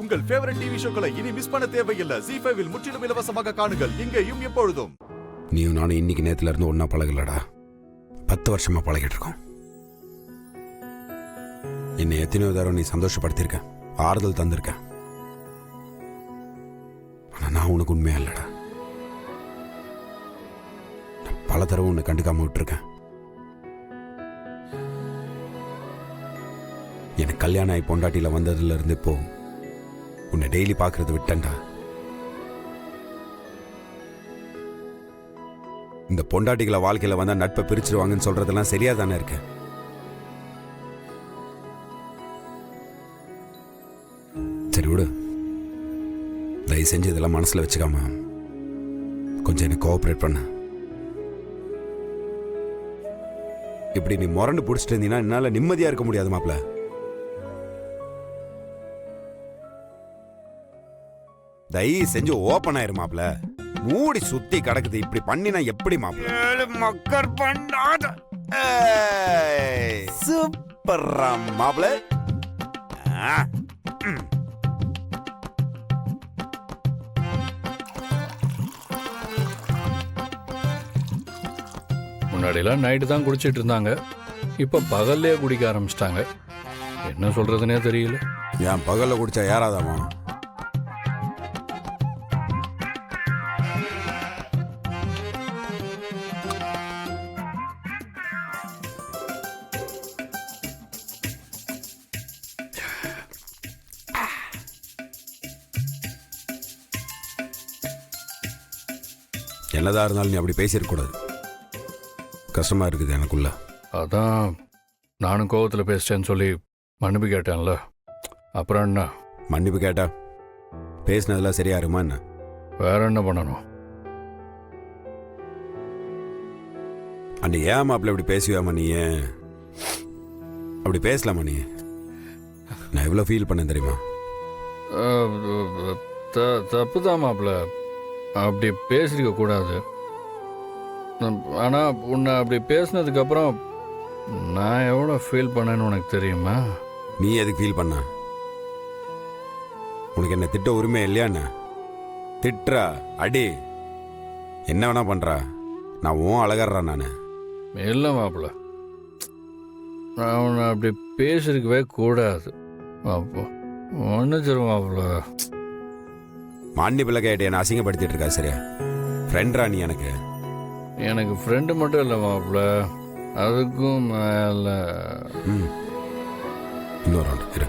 உங்கள் favourite TV ஷோக்களை இனி miss பண்ண தேவையில்லை. ZEE5 இல் முற்றிலும் இலவசமாக காணுங்கள். இங்கேயும் எப்பொழுதும். நீயும் நானும் இன்னைக்கு நேரத்துல இருந்து ஒன்னா பழகலடா. 10 வருஷமா பழகிட்டு இருக்கோம். என்னை எத்தனையோ தடவை நீ சந்தோஷப்படுத்திருக்க, ஆறுதல் தந்திருக்க. ஆனா நான் உனக்கு உண்மையா இல்லடா. பல தடவை உன்னை கண்டுக்காம விட்டுருக்கேன். எனக்கு கல்யாணம் ஆகி பொண்டாட்டியில வந்ததுல இருந்து இப்போ உன்னை டெய்லி பாக்குறது விட்டேன்டா. இந்த பொண்டாட்டிகளை வாழ்க்கையில வந்தா நட்பை பிரிச்சிருவாங்கன்னு சொல்றதெல்லாம் சரியா தானே இருக்கு. சரி விடு, தயவு செஞ்சு இதெல்லாம் மனசுல வச்சுக்காம கொஞ்சம் எனக்கு கோஆபரேட் பண்ண. இப்படி நீ முரண்டு பிடிச்சிட்டு இருந்தீங்கன்னா என்னால நிம்மதியா இருக்க முடியாது மாப்ள. தயவு செஞ்சு ஓபன் ஆயிரு மாப்ள. மூடி சுத்தி கிடக்குது. இப்படி பண்ணினா எப்படி மாப்ள? மக்கர் பண்ணாத சூப்பர் மாப்ள. முன்னாடியெல்லாம் நைட்டு தான் குடிச்சிட்டு இருந்தாங்க, இப்போ பகல்லே குடிக்க ஆரம்பிச்சிட்டாங்க. என்ன சொல்றதுனே தெரியல. ஏன் பகல்ல குடிச்சா யாராதாமா? என்னதான் இருந்தாலும் நீ அப்படி பேசிருக்கூடாது. கஷ்டமா இருக்குது எனக்குள்ள. அதான் நானும் கோவத்தில் பேசிட்டேன்னு சொல்லி மன்னிப்பு கேட்டேன்ல. அப்புறம் என்ன? மன்னிப்பு கேட்டா பேசினதெல்லாம் சரியா இருக்குமா என்ன? வேற என்ன பண்ணணும்? அன்னைக்கு ஏன் மாப்பிள்ள இப்படி பேசுவாமா? நீ அப்படி பேசலாமா? நீ நான் எவ்வளோ ஃபீல் பண்ணேன் தெரியுமா? தப்பு தான் மாப்பிள்ள, அப்படி பேசிருக்க கூடாது. ஆனால் உன்னை அப்படி பேசினதுக்கப்புறம் நான் எவ்வளோ ஃபீல் பண்ணேன்னு உனக்கு தெரியுமா? நீ எதுக்கு ஃபீல் பண்ண? உனக்கு என்ன திட்ட உரிமை இல்லையா? என்ன திட்டுறா, அடி, என்ன வேணா பண்றா. நான் உன் அழகறேன். நான் இல்லை மாப்பிள்ள, நான் உன்னை அப்படி பேசிருக்கவே கூடாது. அப்போ ஒன்றுச்சிரும் மாப்பிள்ள. மாண்டி பிள்ளை கேட்டு என்ன அசிங்கப்படுத்திட்டு இருக்கா. சரியா ஃப்ரெண்ட்ரா நீ? எனக்கு ஃப்ரெண்டு மட்டும் இல்லை மாப்பிள்ள, அதுக்கும் மேல இன்னொரு ஆள் இரு.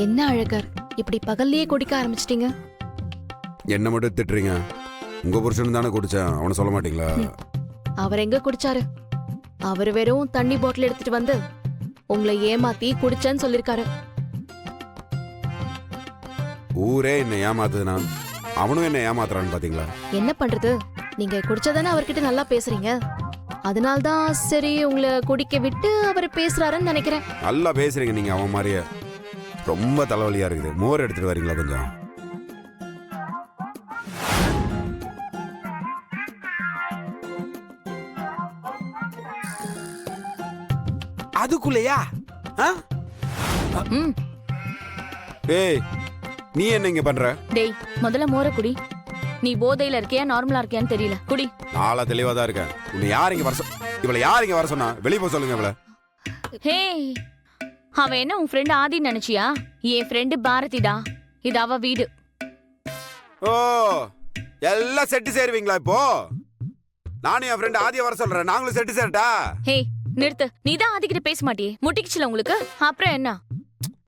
என்ன அழகர், இப்படி பகல்லையே குடிக்க ஆரம்பிச்சிட்டீங்க? என்ன மட்டும் திட்டுறீங்க? உங்க புருஷன் தானே குடிச்சேன், அவனை சொல்ல மாட்டீங்களா? அவர் எங்க குடிச்சாரு? அவர் வெறும் தண்ணி பாட்டில் எடுத்துட்டு வந்து உங்களை ஏமாத்தி குடிச்சேன்னு சொல்லிருக்காரு. ஊரே என்ன ஏமாத்துதுனா அவனும் என்ன ஏமாத்துறான்னு பாத்தீங்களா? என்ன பண்றது, நீங்க குடிச்சதானே அவர்கிட்ட நல்லா பேசுறீங்க. அதனால்தான் சரி உங்களை குடிக்க விட்டு அவர் பேசுறாருன்னு நினைக்கிறேன். நல்லா பேசுறீங்க நீங்க அவன் மாதிரியே. ரொம்ப தலைவலியா இருக்குது. மோர் எடுத்துட்டு வரீங்களா கொஞ்சம்? அதுக்குள்ளயா? ஏய், நீ என்ன இங்க பண்ற? டேய், முதல்ல மோர குடி. நீ போதையில இருக்கியா நார்மலா இருக்கியான்னு தெரியல, குடி. நாளா தெளிவா தான் இருக்கேன். உன்னை யார் இங்க வர இவளை யார் இங்க வர சொன்னா? வெளிய போக சொல்லுங்க இவளை. ஹே, அவன் என்ன உன் ஃப்ரெண்ட் ஆதி நினைச்சியா? என் ஃப்ரெண்டு பாரதிடா. இது அவ வீடு. ஓ, எல்லாம் செட்டு சேருவீங்களா இப்போ? நானும் என் ஃப்ரெண்ட் ஆதியை வர சொல்றேன். நாங்களும் செட்டு சேரட்டா? ஹே நிறுத்து, நீதான் ஆதிக்கிட்ட பேச மாட்டியே. முட்டிக்குச்சுல உங்களுக்கு, அப்புறம் என்ன?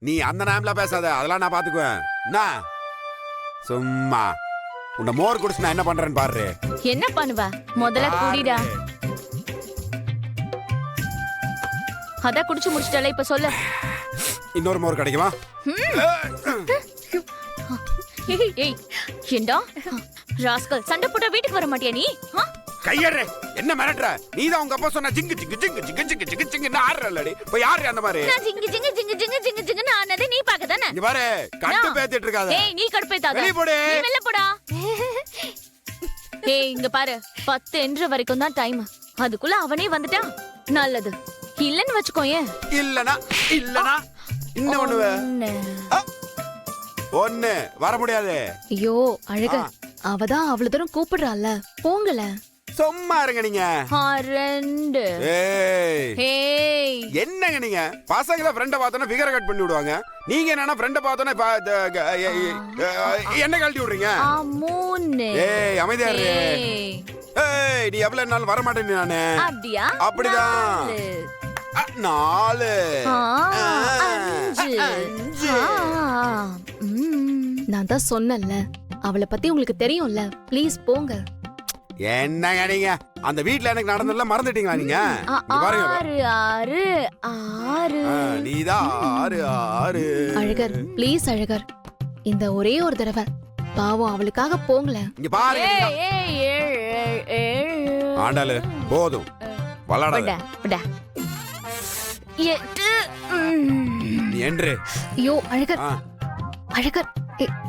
நீ அந்த நேம்ல பேசாத, அதெல்லாம் நான் பாத்துக்குவேன். என்ன சும்மா உன்னை மோர் குடிச்சு நான் என்ன பண்றேன்னு பாரு. என்ன பண்ணுவ? முதல்ல குடிடா. அதான் குடிச்சு முடிச்சிட்டால, இப்ப சொல்லு. இன்னொரு மோர் கிடைக்குமா? ஏய் ஏண்டா ராஸ்கல், சண்டை போட்ட வீட்டுக்கு வர மாட்டியா நீ? கையற என்ன மிரட்டற? நீதான் உங்க அப்பா சொன்ன ஜிங்கு ஜிங்கு ஜிங்கு ஜிங்கு ஜிங்கு ஜிங்கு ஜிங்கு ஆறலடி. இப்ப யாரு அந்த மாதிரி? நான் ஜிங்கு ஜிங்கு ஜிங்கு ஜிங்கு ஜிங்கு ஜிங்கு ஆனதே நீ பாக்கதானே? இங்க பாரு, கட்டு பேத்திட்டு இருக்காத. ஏய், நீ கடுப்பேத்தாத. வெளிய போடு. நீ வெளிய போடா. ஏய், இங்க பாரு, 10 என்ற வரைக்கும் தான் டைம். அதுக்குள்ள அவனே வந்துட்டான். நல்லது. இல்லன்னு வச்சுக்கோயேன். இல்லனா என்ன பண்ணுவ? ஒண்ணு வர முடியாது. ஐயோ அழகர், அவதான் அவ்வளவு தூரம் கூப்பிடுறாள்ல, போங்கல. சும்மா இருங்க நீங்க. 2. ஏய் ஏய் என்னங்க நீங்க? பசங்கள ஃப்ரெண்ட பார்த்தோன்னா ஃபிகரை கட் பண்ணி விடுவாங்க. நீங்க என்னன்னா ஃப்ரெண்ட பார்த்தோன்னா என்ன கழட்டி விடுறீங்க? 3. ஏய் அமைதியா இரு. ஏய் நீ எவ்வளவு நாள் வர மாட்டேன்னு நானு. அப்படியா? அப்படிதான். 4. 5. நான் தான் சொன்னேன்ல, அவளை பத்தி உங்களுக்கு தெரியும்ல, ப்ளீஸ் போங்க. என்னங்க நீங்க? அந்த வீட்ல எனக்கு நடந்ததெல்லாம் மறந்துட்டீங்களா நீங்க? இங்க பாருங்க. 6. நீதான் 6. அழகர் ப்ளீஸ் அழகர், இந்த ஒரே ஒரு தடவை பாவம் அவளுக்காக போங்கள. இங்க பாருங்க. ஆண்டாளு போதும் வளடாத. 8. நீ என்று. ஐயோ அழகர், அழகர்.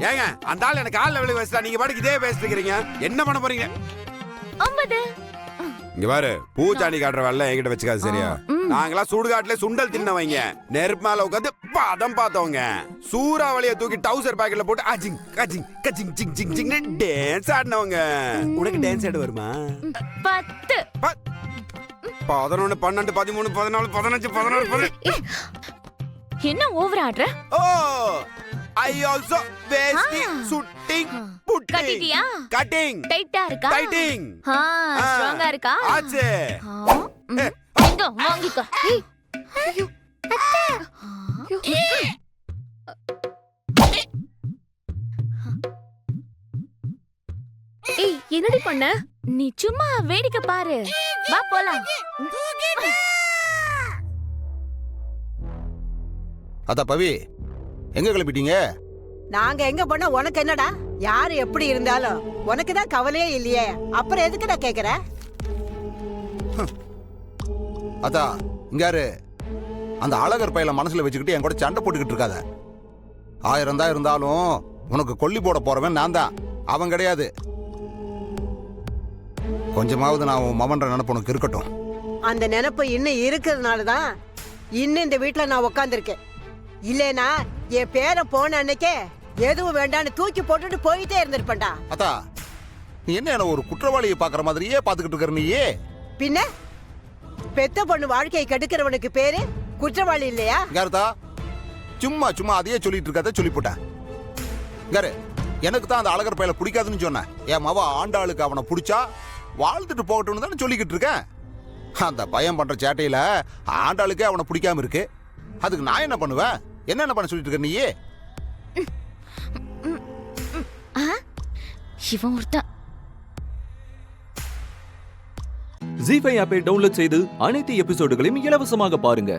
ஏங்க அந்த ஆள் எனக்கு கால்ல விழுக வச்சா நீங்க பாட்டுக்கு இதே பேசிட்டு இருக்கீங்க. என்ன பண்ண போறீங்க? 9. இங்க பாரு, பூச்சாண்டி காட்டுற வேலை என்கிட்ட வச்சுக்காது சரியா? நாங்களா சுடுகாட்டுல சுண்டல் தின்னவங்க, நெருப்பு மேல உட்காந்து பதம் பார்த்தவங்க, சூறாவளிய தூக்கி டவுசர் பாக்கெட்ல போட்டு அஜிங் கஜிங் கஜிங் ஜிங் ஜிங் ஜிங்னு டான்ஸ் ஆடினவங்க. உனக்கு டான்ஸ் ஆட வருமா? 10. 11 12 13 14 15 16 17. என்ன ஓவர் ஆடுற? Oh I also veshti shooting putting. கட்டிட்டியா? கட்டிங். டைட்டா இருக்கா? டைட்டிங். ஸ்ட்ராங்கா இருக்கா? ஆச்சு. இங்க வாங்கிக்க. ஐயோ ஏய் என்னடி பண்ண? நீ சும்மா வேடிக்கை பாரு. வா போலாம். அத்தா பவி, எங்க கிளம்பிட்டீங்க? நாங்க எங்க போனா உனக்கு என்னடா? யாரு எப்படி இருந்தாலும் உனக்கு தான் கவலையே இல்லையே, அப்புறம் எதுக்குடா கேக்குற? அத்தா இங்காரு, அந்த அழகர் பையல மனசுல வச்சுக்கிட்டு என் கூட சண்டை போட்டுக்கிட்டு இருக்காத. 1000 தான் இருந்தாலும் உனக்கு கொல்லி போட போறவன் நான் தான், அவன் கிடையாது. கொஞ்சமாவது நான் உன் மவன்ற நினைப்பு உனக்கு இருக்கட்டும். அந்த நினைப்பு இன்னும் இருக்கிறதுனால தான் இன்னும் இந்த வீட்டுல நான் உக்காந்துருக்கேன். இல்லேனா என் பேரை போன அன்னைக்கே எதுவும் வேண்டான்னு தூக்கி போட்டுட்டு போயிட்டே இருந்திருப்பேன்டா. அத்தா நீ என்ன ஒரு குற்றவாளியை பாக்குற மாதிரியே பாத்துக்கிட்டு இருக்கிற நீயே? பின்ன பெத்த பொண்ணு வாழ்க்கையை கெடுக்கிறவனுக்கு பேரு குற்றவாளி இல்லையா? யாருதா சும்மா சும்மா அதையே சொல்லிட்டு இருக்காத, சொல்லி போட்டேன். யாரு எனக்கு தான் அந்த அழகர் பையல பிடிக்காதுன்னு சொன்னேன். என் மவ ஆண்டாளுக்கு அவனை பிடிச்சா வாழ்ந்துட்டு போகட்டும்னு தானே சொல்லிக்கிட்டு இருக்கேன். அந்த பையன் பண்ற சேட்டையில ஆண்டாளுக்கே அவனை பிடிக்காம இருக்கு. அதுக்கு நான் என்ன பண்ணுவேன்? என்ன பண்ண சொல்லிட்டு இருக்க நீயே? இவன் ஒருத்தன். ஜீ5 ஆப்பை டவுன்லோட் செய்து அனைத்து எபிசோடுகளையும் இலவசமாக பாருங்க.